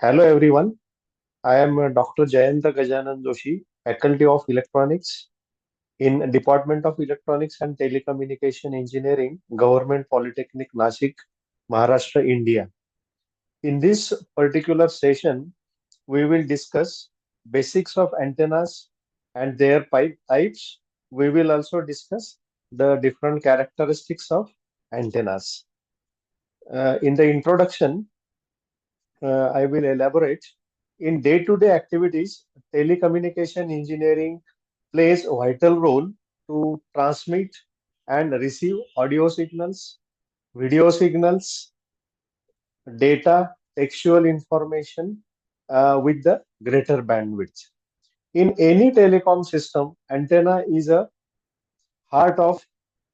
Hello everyone, I am Dr. Jayanta Gajanan Joshi, Faculty of Electronics in Department of Electronics and Telecommunication Engineering, Government Polytechnic Nashik, Maharashtra, India. In this particular session, we will discuss basics of antennas and their types. We will also discuss the different characteristics of antennas. In the introduction, I will elaborate. In day-to-day activities, telecommunication engineering plays a vital role to transmit and receive audio signals, video signals, data, textual information with the greater bandwidth. In any telecom system, antenna is a heart of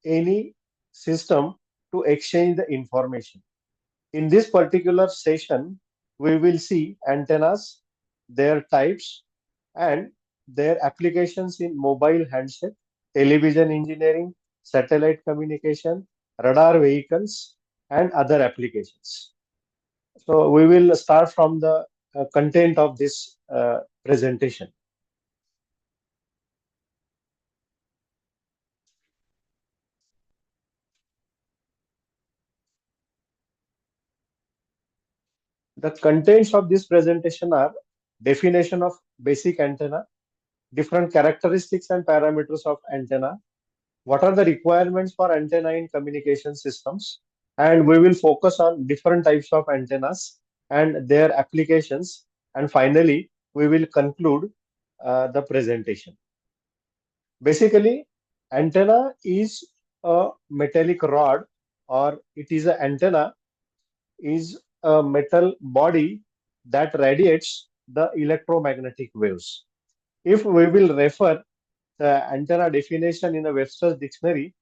any system to exchange the information. In this particular session, we will see antennas, their types, and their applications in mobile handset, television engineering, satellite communication, radar vehicles, and other applications. So we will start from the content of this presentation. The contents of this presentation are definition of basic antenna, different characteristics and parameters of antenna, what are the requirements for antenna in communication systems, and we will focus on different types of antennas and their applications, and finally we will conclude the presentation. Basically, antenna is a metallic rod, or it is an antenna is a metal body that radiates the electromagnetic waves. If we will refer the antenna definition in a Webster's dictionary,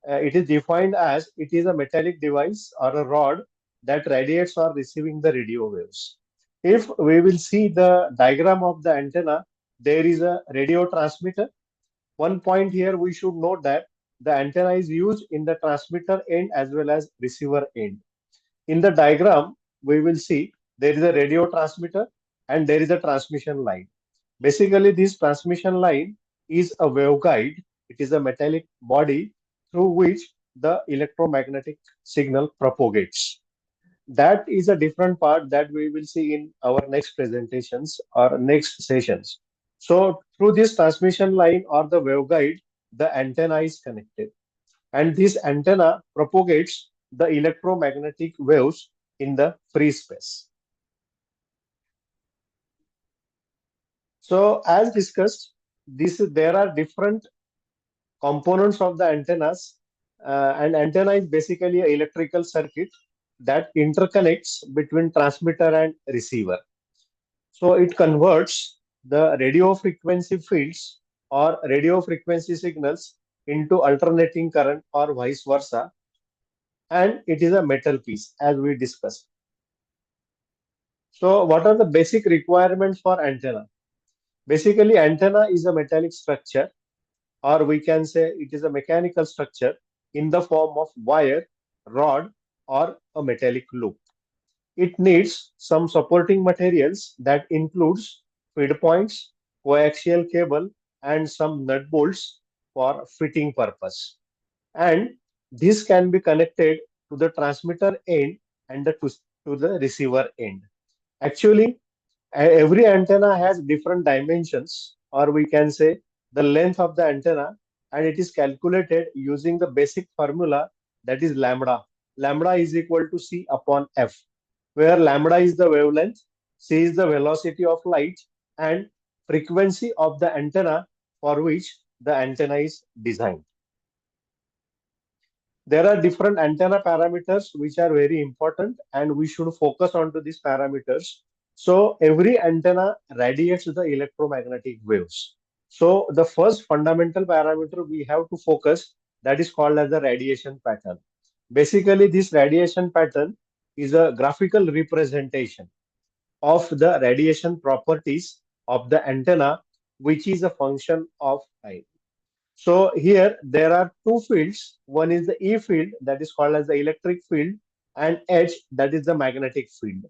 it is defined as it is a metallic device or a rod that radiates or receiving the radio waves. If we will see the diagram of the antenna, there is a radio transmitter. One point here we should note that the antenna is used in the transmitter end as well as receiver end. In the diagram, we will see there is a radio transmitter and there is a transmission line. Basically, this transmission line is a waveguide. It is a metallic body through which the electromagnetic signal propagates. That is a different part that we will see in our next presentations or next sessions. So, through this transmission line or the waveguide, the antenna is connected. And this antenna propagates the electromagnetic waves in the free space. So, as discussed, there are different components of the antennas, and antenna is basically an electrical circuit that interconnects between transmitter and receiver. So it converts the radio frequency fields or radio frequency signals into alternating current or vice versa, and it is a metal piece as we discussed. So what are the basic requirements for antenna? Basically, antenna is a metallic structure, or we can say it is a mechanical structure in the form of wire, rod, or a metallic loop. It needs some supporting materials that includes feed points, coaxial cable, and some nut bolts for fitting purpose. And this can be connected to the transmitter end and to the receiver end. Actually, every antenna has different dimensions, or we can say the length of the antenna, and it is calculated using the basic formula, that is lambda. Lambda is equal to C upon F, where lambda is the wavelength, C is the velocity of light, and frequency of the antenna for which the antenna is designed. There are different antenna parameters which are very important, and we should focus on to these parameters. So every antenna radiates the electromagnetic waves. So the first fundamental parameter we have to focus, that is called as the radiation pattern. Basically, this radiation pattern is a graphical representation of the radiation properties of the antenna, which is a function of time. So here there are two fields. One is the E field, that is called as the electric field, and H, that is the magnetic field.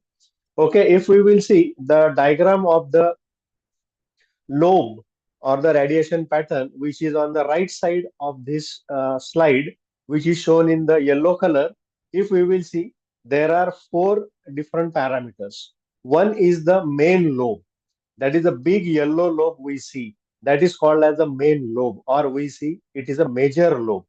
Okay, if we will see the diagram of the lobe or the radiation pattern, which is on the right side of this slide, which is shown in the yellow color, if we will see, there are four different parameters. One is the main lobe. That is a big yellow lobe we see. That is called as the main lobe, or we see it is a major lobe.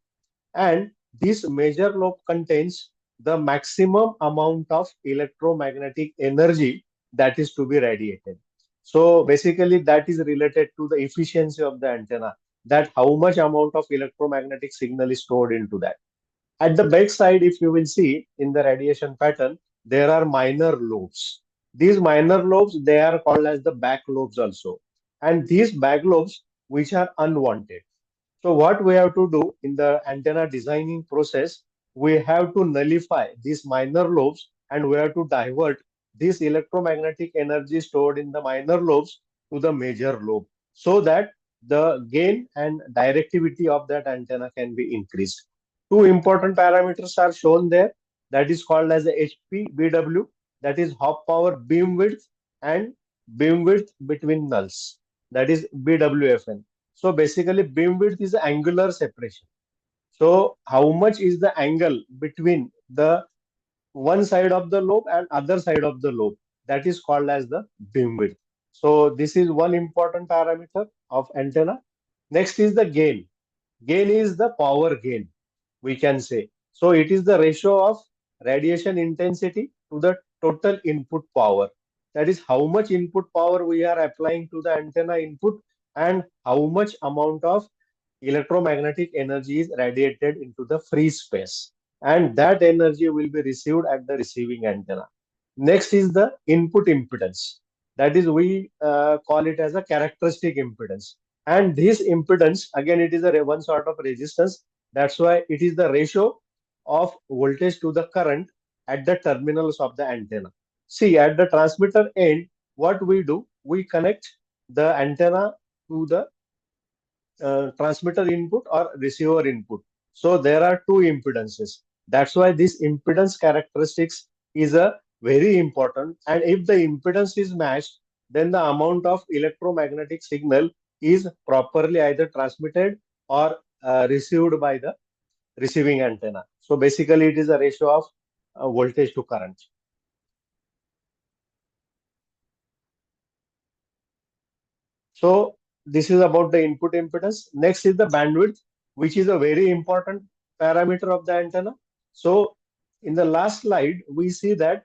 And this major lobe contains the maximum amount of electromagnetic energy that is to be radiated. So basically that is related to the efficiency of the antenna, that how much amount of electromagnetic signal is stored into that. At the back side, if you will see in the radiation pattern, there are minor lobes. These minor lobes, they are called as the back lobes also. And these back lobes, which are unwanted. So what we have to do in the antenna designing process, we have to nullify these minor lobes and we have to divert this electromagnetic energy stored in the minor lobes to the major lobe so that the gain and directivity of that antenna can be increased. Two important parameters are shown there. That is called as the HPBW, that is hop power beam width, and beam width between nulls, that is BWFN. So basically, beam width is angular separation. So how much is the angle between the one side of the lobe and other side of the lobe? That is called as the beam width. So this is one important parameter of antenna. Next is the gain. Gain is the power gain, we can say. So it is the ratio of radiation intensity to the total input power. That is how much input power we are applying to the antenna input and how much amount of electromagnetic energy is radiated into the free space. And that energy will be received at the receiving antenna. Next is the input impedance. That is, we call it as a characteristic impedance. And this impedance, again, it is a one sort of resistance. That's why it is the ratio of voltage to the current at the terminals of the antenna. See, at the transmitter end, what we do, we connect the antenna to the transmitter input or receiver input. So there are two impedances. That's why this impedance characteristics is a very important. And if the impedance is matched, then the amount of electromagnetic signal is properly either transmitted or received by the receiving antenna. So basically, it is a ratio of voltage to current. So this is about the input impedance. Next is the bandwidth, which is a very important parameter of the antenna. So in the last slide, we see that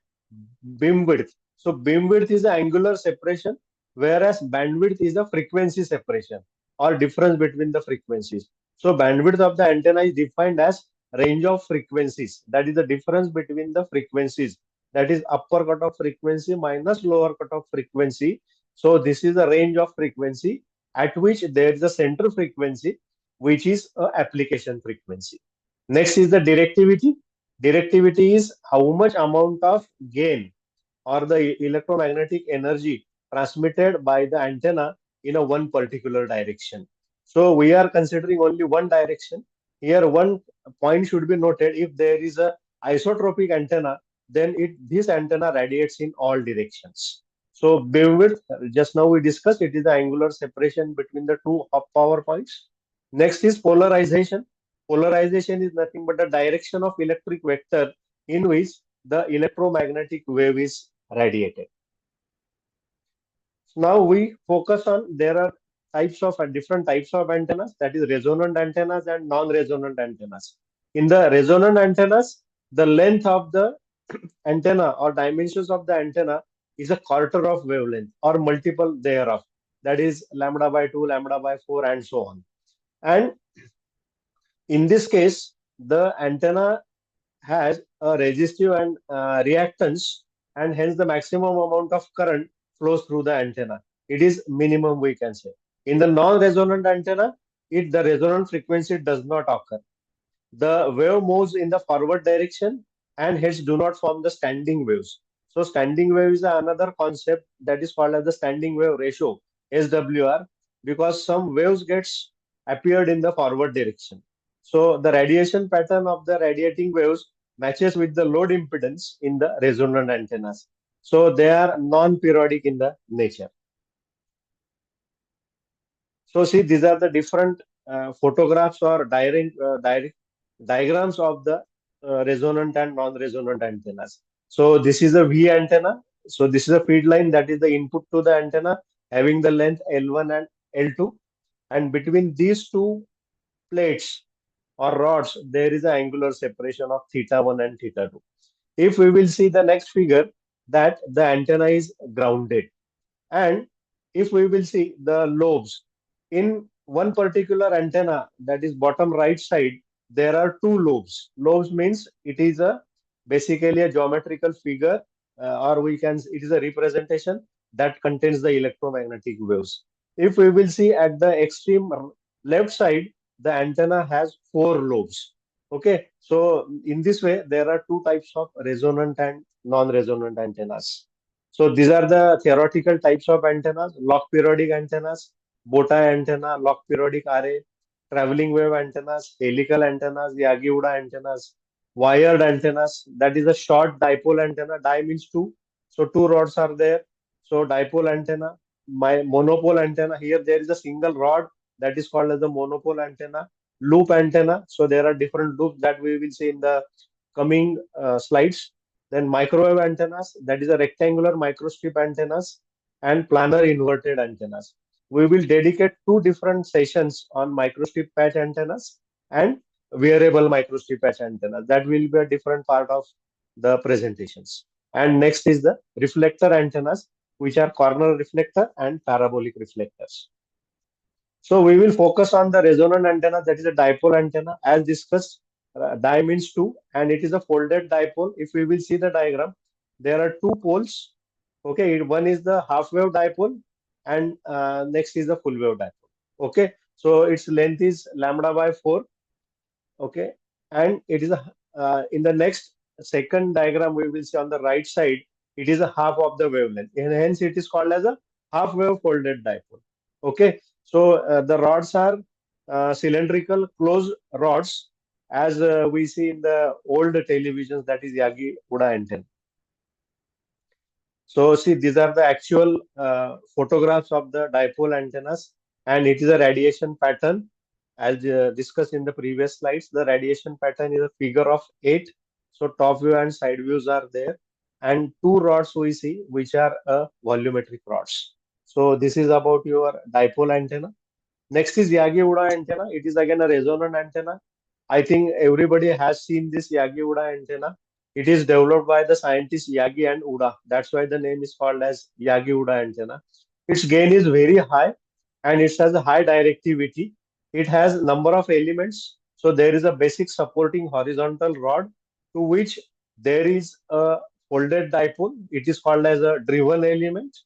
beam width. So beam width is the angular separation, whereas bandwidth is the frequency separation or difference between the frequencies. So bandwidth of the antenna is defined as range of frequencies. That is the difference between the frequencies. That is upper cutoff frequency minus lower cutoff frequency. So this is the range of frequency at which there is a center frequency, which is a application frequency. Next is the directivity. Directivity is how much amount of gain or the electromagnetic energy transmitted by the antenna in a one particular direction. So we are considering only one direction. Here one point should be noted: if there is a isotropic antenna, then this antenna radiates in all directions. So beamwidth, just now we discussed, it is the angular separation between the two power points. Next is polarization. Polarization is nothing but the direction of electric vector in which the electromagnetic wave is radiated. So now we focus on, there are types of different types of antennas, that is resonant antennas and non-resonant antennas. In the resonant antennas, the length of the antenna or dimensions of the antenna is a quarter of wavelength or multiple thereof. That is lambda by 2, lambda by 4, and so on. And in this case, the antenna has a resistive and reactance, and hence the maximum amount of current flows through the antenna. It is minimum, we can say. In the non-resonant antenna, the resonant frequency does not occur. The wave moves in the forward direction and hence do not form the standing waves. So standing wave is another concept that is called as the standing wave ratio, SWR, because some waves gets appeared in the forward direction. So the radiation pattern of the radiating waves matches with the load impedance in the resonant antennas. So they are non-periodic in the nature. So see, these are the different photographs or diagrams of the resonant and non-resonant antennas. So this is a V antenna. So this is a feed line, that is the input to the antenna, having the length L1 and L2. And between these two plates or rods, there is an angular separation of theta 1 and theta 2. If we will see the next figure, that the antenna is grounded. And if we will see the lobes, in one particular antenna, that is bottom right side, there are two lobes. Lobes means it is a basically a geometrical figure, or we can, it is a representation that contains the electromagnetic waves. If we will see at the extreme left side, the antenna has four lobes. Okay, so in this way, there are two types of resonant and non-resonant antennas. So these are the theoretical types of antennas: lock periodic antennas, bow tie antenna, lock periodic array, traveling wave antennas, helical antennas, Yagi-Uda antennas, wired antennas. That is a short dipole antenna. Di means two. So two rods are there. So dipole antenna, my monopole antenna. Here there is a single rod, that is called as the monopole antenna. Loop antenna. So there are different loops that we will see in the coming slides. Then microwave antennas, that is a rectangular microstrip antennas, and planar inverted antennas. We will dedicate two different sessions on microstrip patch antennas and wearable microstrip patch antennas. That will be a different part of the presentations. And next is the reflector antennas, which are corner reflector and parabolic reflectors. So we will focus on the resonant antenna, that is a dipole antenna. As discussed, di means two, and it is a folded dipole. If we will see the diagram, there are two poles. Okay, one is the half wave dipole, and next is the full wave dipole. Okay, so its length is lambda by 4. Okay, and it is a in the next second diagram we will see on the right side, it is a half of the wavelength, and hence it is called as a half wave folded dipole. Okay, so the rods are cylindrical closed rods, as we see in the old televisions, that is Yagi-Uda antenna. So see, these are the actual photographs of the dipole antennas, and it is a radiation pattern. As discussed in the previous slides, the radiation pattern is a figure of 8. So top view and side views are there, and two rods we see, which are volumetric rods. So this is about your dipole antenna. Next is Yagi-Uda antenna. It is again a resonant antenna. I think everybody has seen this Yagi-Uda antenna. It is developed by the scientists Yagi and Uda. That's why the name is called as Yagi-Uda antenna. Its gain is very high, and it has a high directivity. It has number of elements. So there is a basic supporting horizontal rod, to which there is a folded dipole. It is called as a driven element,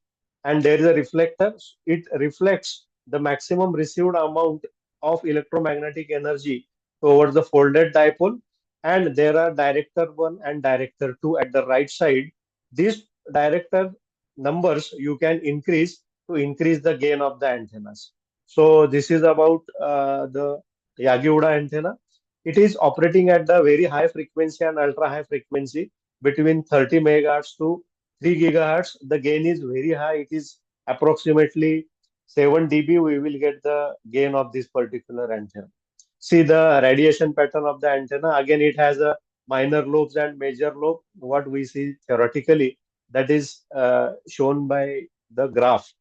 and there is a reflector. It reflects the maximum received amount of electromagnetic energy towards the folded dipole, and there are director 1 and director 2 at the right side. These director numbers you can increase to increase the gain of the antennas. So this is about the Yagi-Uda antenna. It is operating at the very high frequency and ultra high frequency, between 30 megahertz to 3 gigahertz. The gain is very high. It is approximately 7 dB. We will get the gain of this particular antenna. See the radiation pattern of the antenna. Again, it has a minor lobes and major lobe. What we see theoretically, that is shown by the graph.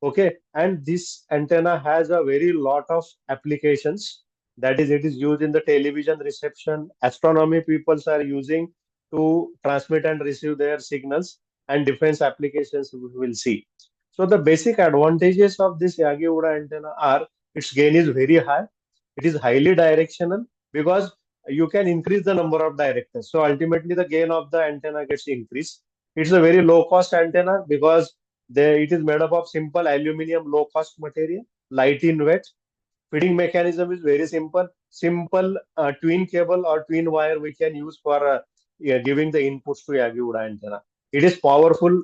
Okay, and this antenna has a very lot of applications. That is, it is used in the television reception. Astronomy peoples are using to transmit and receive their signals, and defense applications we will see. So the basic advantages of this Yagi-Uda antenna are its gain is very high. It is highly directional because you can increase the number of directors. So ultimately the gain of the antenna gets increased. It's a very low cost antenna because it is made up of simple aluminum low cost material, light in weight. Feeding mechanism is very simple. Simple twin cable or twin wire we can use for giving the inputs to Yagi-Uda antenna. It is powerful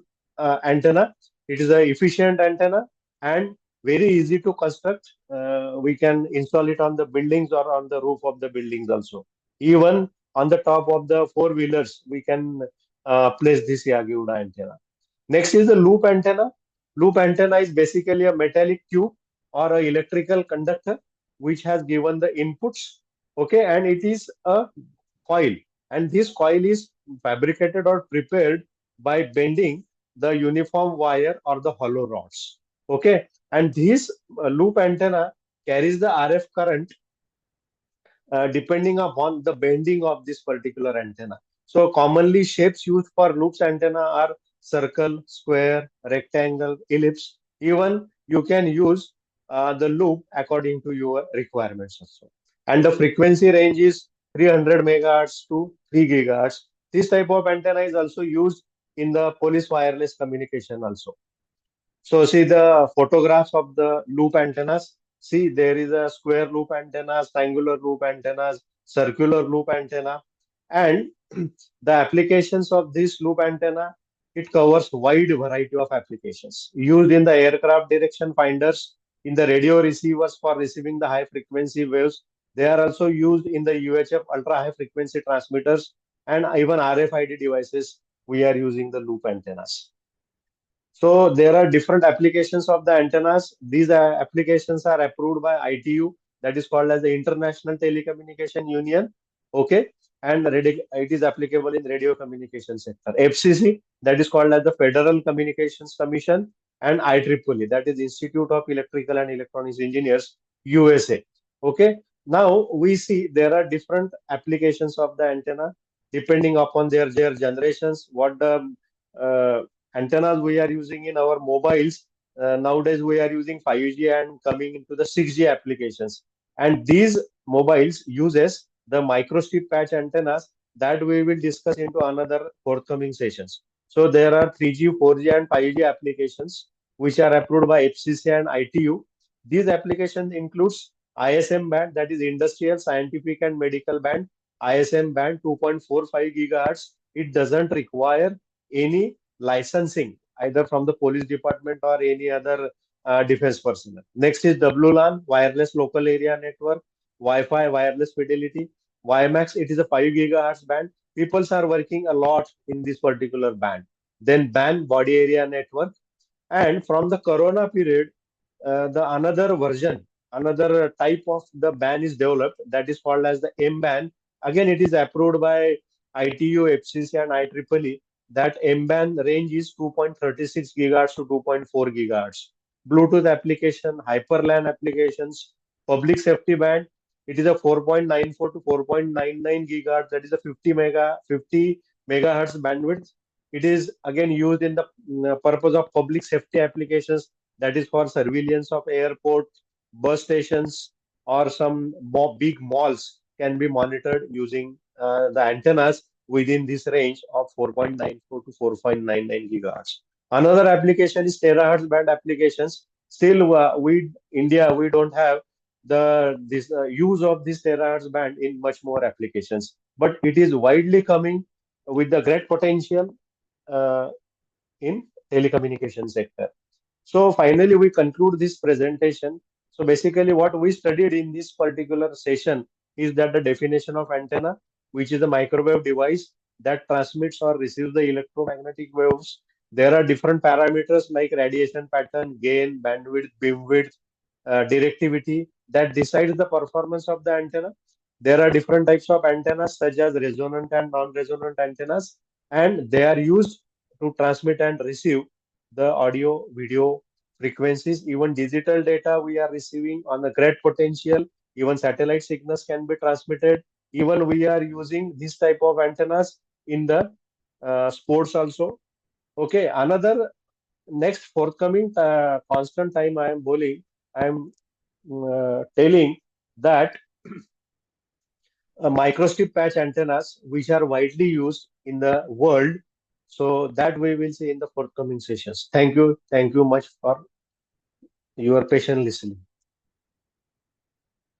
antenna. It is a efficient antenna and very easy to construct. We can install it on the buildings or on the roof of the buildings also. Even on the top of the four wheelers, we can place this Yagi-Uda antenna. Next is the loop antenna. Loop antenna is basically a metallic tube or a electrical conductor which has given the inputs. Okay, and it is a coil, and this coil is fabricated or prepared by bending the uniform wire or the hollow rods. Okay, and this loop antenna carries the RF current depending upon the bending of this particular antenna. So commonly shapes used for loops antenna are circle, square, rectangle, ellipse. Even you can use the loop according to your requirements also. And the frequency range is 300 megahertz to 3 gigahertz. This type of antenna is also used in the police wireless communication also. So see the photographs of the loop antennas. See, there is a square loop antennas, triangular loop antennas, circular loop antenna, and the applications of this loop antenna, it covers wide variety of applications used in the aircraft direction finders, in the radio receivers for receiving the high frequency waves. They are also used in the UHF ultra high frequency transmitters and even RFID devices. We are using the loop antennas. So there are different applications of the antennas. These applications are approved by ITU, that is called as the International Telecommunication Union. Okay, and it is applicable in radio communication sector. FCC, that is called as the Federal Communications Commission, and IEEE, that is Institute of Electrical and Electronics Engineers, USA. Okay, now we see there are different applications of the antenna depending upon their generations, what the uh, antennas we are using in our mobiles. Nowadays, we are using 5G and coming into the 6G applications. And these mobiles uses the microstrip patch antennas that we will discuss into another forthcoming sessions. So there are 3G, 4G, and 5G applications which are approved by FCC and ITU. These applications includes ISM band, that is industrial, scientific, and medical band. ISM band 2.45 gigahertz. It doesn't require any licensing either from the police department or any other defense personnel. Next is WLAN, wireless local area network, Wi-Fi, wireless fidelity, WiMAX. It is a 5 gigahertz band. People are working a lot in this particular band. Then BAN, body area network. And from the Corona period, the another version, another type of the ban is developed, that is called as the MBAN. Again, it is approved by ITU, FCC, and IEEE. That MBAN range is 2.36 gigahertz to 2.4 gigahertz. Bluetooth application, hyperLAN applications, public safety band. It is a 4.94 to 4.99 gigahertz. That is a 50 megahertz bandwidth. It is again used in the purpose of public safety applications, that is for surveillance of airports, bus stations, or some big malls can be monitored using the antennas within this range of 4.94 to 4.99 gigahertz. Another application is terahertz band applications. Still, we India we don't have the this use of this terahertz band in much more applications, but it is widely coming with the great potential uh, in telecommunication sector. So finally, we conclude this presentation. So basically, what we studied in this particular session is that the definition of antenna, which is a microwave device that transmits or receives the electromagnetic waves. There are different parameters like radiation pattern, gain, bandwidth, beamwidth, directivity that decides the performance of the antenna. There are different types of antennas such as resonant and non-resonant antennas, and they are used to transmit and receive the audio, video frequencies, even digital data we are receiving on the great potential. Even satellite signals can be transmitted. Even we are using this type of antennas in the sports also. Okay, another next forthcoming constant time I am bowling, I am telling that microstrip patch antennas, which are widely used in the world. So that we will see in the forthcoming sessions. Thank you. Thank you much for your patient listening.